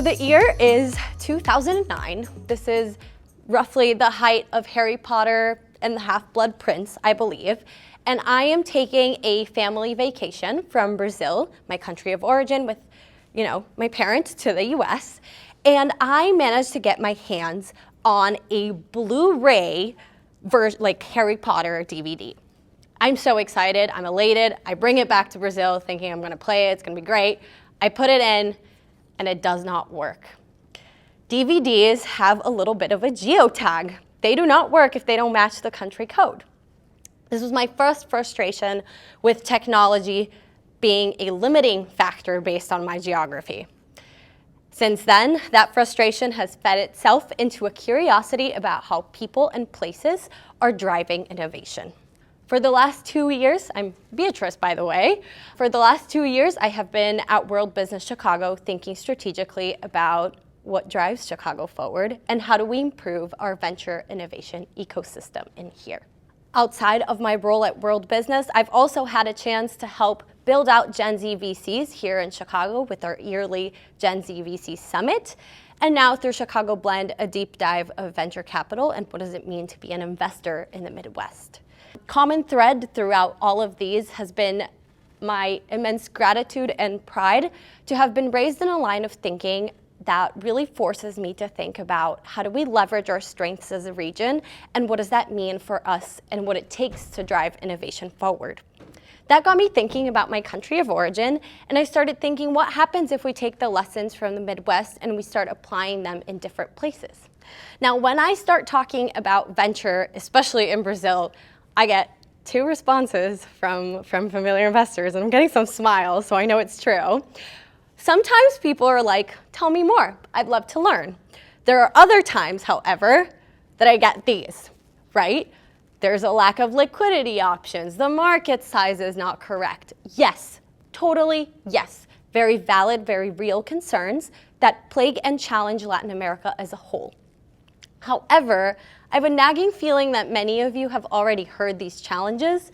the year is 2009. This is roughly the height of Harry Potter and the Half-Blood Prince, I believe. And I am taking a family vacation from Brazil, my country of origin, with, my parents to the US. And I managed to get my hands on a Blu-ray version, like Harry Potter DVD. I'm so excited, I'm elated. I bring it back to Brazil thinking I'm gonna play it, it's gonna be great. I put it in and it does not work. DVDs have a little bit of a geotag. They do not work if they don't match the country code. This was my first frustration with technology being a limiting factor based on my geography. Since then, that frustration has fed itself into a curiosity about how people and places are driving innovation. For the last 2 years, I'm Beatrice, by the way. For the last 2 years, I have been at World Business Chicago thinking strategically about what drives Chicago forward and how do we improve our venture innovation ecosystem in here. Outside of my role at World Business, I've also had a chance to help build out Gen Z VCs here in Chicago with our yearly Gen Z VC Summit. And now through Chicago Blend, a deep dive of venture capital and what does it mean to be an investor in the Midwest. Common thread throughout all of these has been my immense gratitude and pride to have been raised in a line of thinking that really forces me to think about how do we leverage our strengths as a region and what does that mean for us and what it takes to drive innovation forward. That got me thinking about my country of origin, and I started thinking what happens if we take the lessons from the Midwest and we start applying them in different places. Now, when I start talking about venture, especially in Brazil, I get 2 responses from familiar investors, and I'm getting some smiles, so I know it's true. Sometimes people are like, tell me more, I'd love to learn. There are other times, however, that I get these, right? There's a lack of liquidity options, the market size is not correct. Yes, totally yes. Very valid, very real concerns that plague and challenge Latin America as a whole. However, I have a nagging feeling that many of you have already heard these challenges,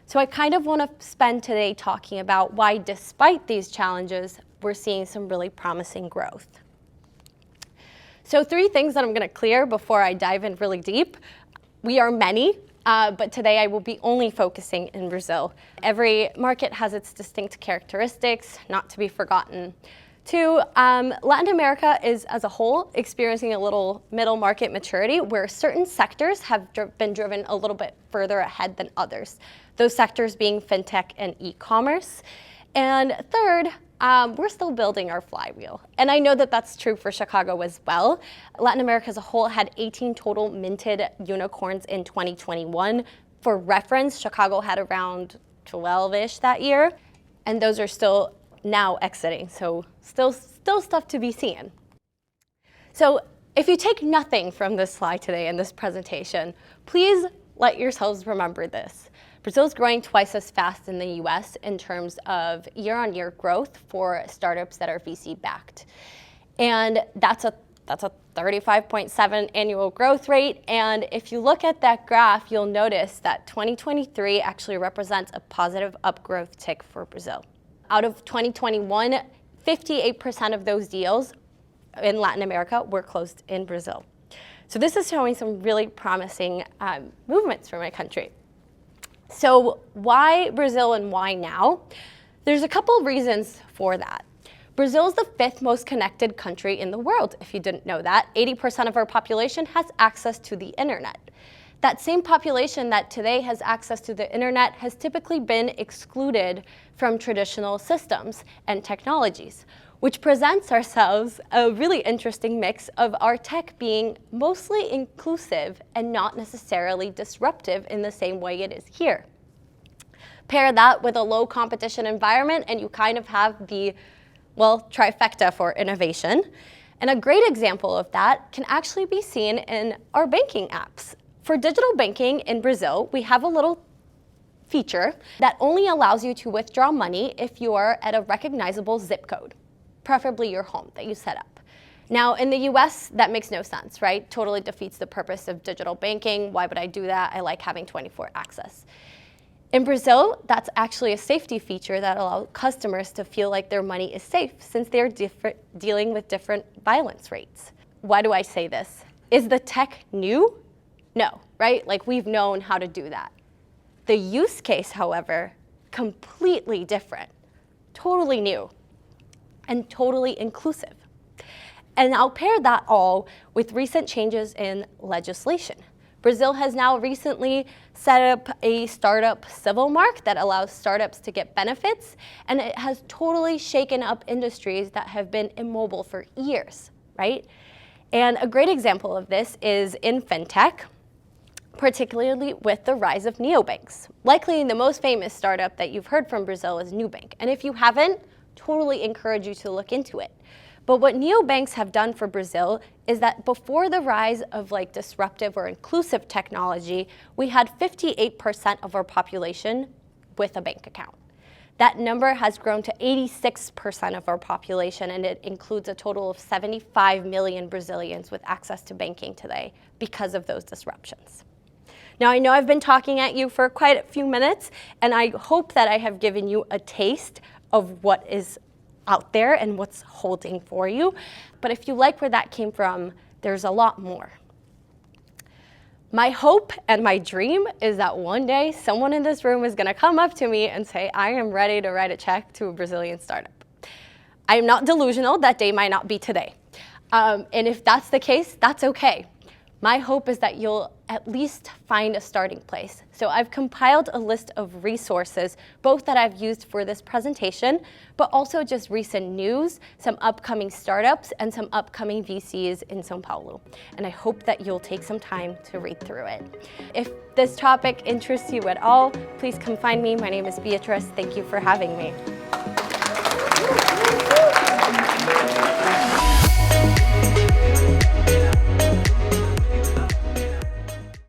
so I kind of want to spend today talking about why, despite these challenges, we're seeing some really promising growth. So 3 things that I'm going to clear before I dive in really deep. We are many, but today I will be only focusing in Brazil. Every market has its distinct characteristics, not to be forgotten. 2, Latin America is, as a whole, experiencing a little middle market maturity where certain sectors have been driven a little bit further ahead than others. Those sectors being fintech and e-commerce. And 3rd, we're still building our flywheel. And I know that that's true for Chicago as well. Latin America as a whole had 18 total minted unicorns in 2021. For reference, Chicago had around 12-ish that year. And those are still now exiting, so still stuff to be seen. So if you take nothing from this slide today in this presentation, please let yourselves remember this. Brazil is growing twice as fast in the US in terms of year-on-year growth for startups that are VC-backed. And that's a 35.7 annual growth rate. And if you look at that graph, you'll notice that 2023 actually represents a positive upgrowth tick for Brazil. Out of 2021, 58% of those deals in Latin America were closed in Brazil. So this is showing some really promising movements for my country. So why Brazil and why now? There's a couple of reasons for that. Brazil is the 5th most connected country in the world. If you didn't know that, 80% of our population has access to the internet. That same population that today has access to the internet has typically been excluded from traditional systems and technologies, which presents ourselves a really interesting mix of our tech being mostly inclusive and not necessarily disruptive in the same way it is here. Pair that with a low competition environment and you kind of have the, trifecta for innovation. And a great example of that can actually be seen in our banking apps. For digital banking in Brazil, we have a little feature that only allows you to withdraw money if you are at a recognizable zip code, preferably your home that you set up. Now, in the US, that makes no sense, right? Totally defeats the purpose of digital banking. Why would I do that? I like having 24 access. In Brazil, that's actually a safety feature that allows customers to feel like their money is safe since they're dealing with different violence rates. Why do I say this? Is the tech new? No, right? Like, we've known how to do that. The use case, however, completely different, totally new, and totally inclusive. And I'll pair that all with recent changes in legislation. Brazil has now recently set up a startup civil mark that allows startups to get benefits, and it has totally shaken up industries that have been immobile for years, right? And a great example of this is in fintech, particularly with the rise of neobanks. Likely the most famous startup that you've heard from Brazil is Nubank, and if you haven't, totally encourage you to look into it. But what neobanks have done for Brazil is that before the rise of like disruptive or inclusive technology, we had 58% of our population with a bank account. That number has grown to 86% of our population, and it includes a total of 75 million Brazilians with access to banking today because of those disruptions. Now, I know I've been talking at you for quite a few minutes, and I hope that I have given you a taste of what is out there and what's holding for you. But if you like where that came from, there's a lot more. My hope and my dream is that one day someone in this room is going to come up to me and say, I am ready to write a check to a Brazilian startup. I am not delusional. That day might not be today. And if that's the case, that's okay. My hope is that you'll at least find a starting place. So I've compiled a list of resources, both that I've used for this presentation, but also just recent news, some upcoming startups, and some upcoming VCs in São Paulo. And I hope that you'll take some time to read through it. If this topic interests you at all, please come find me. My name is Beatrice. Thank you for having me.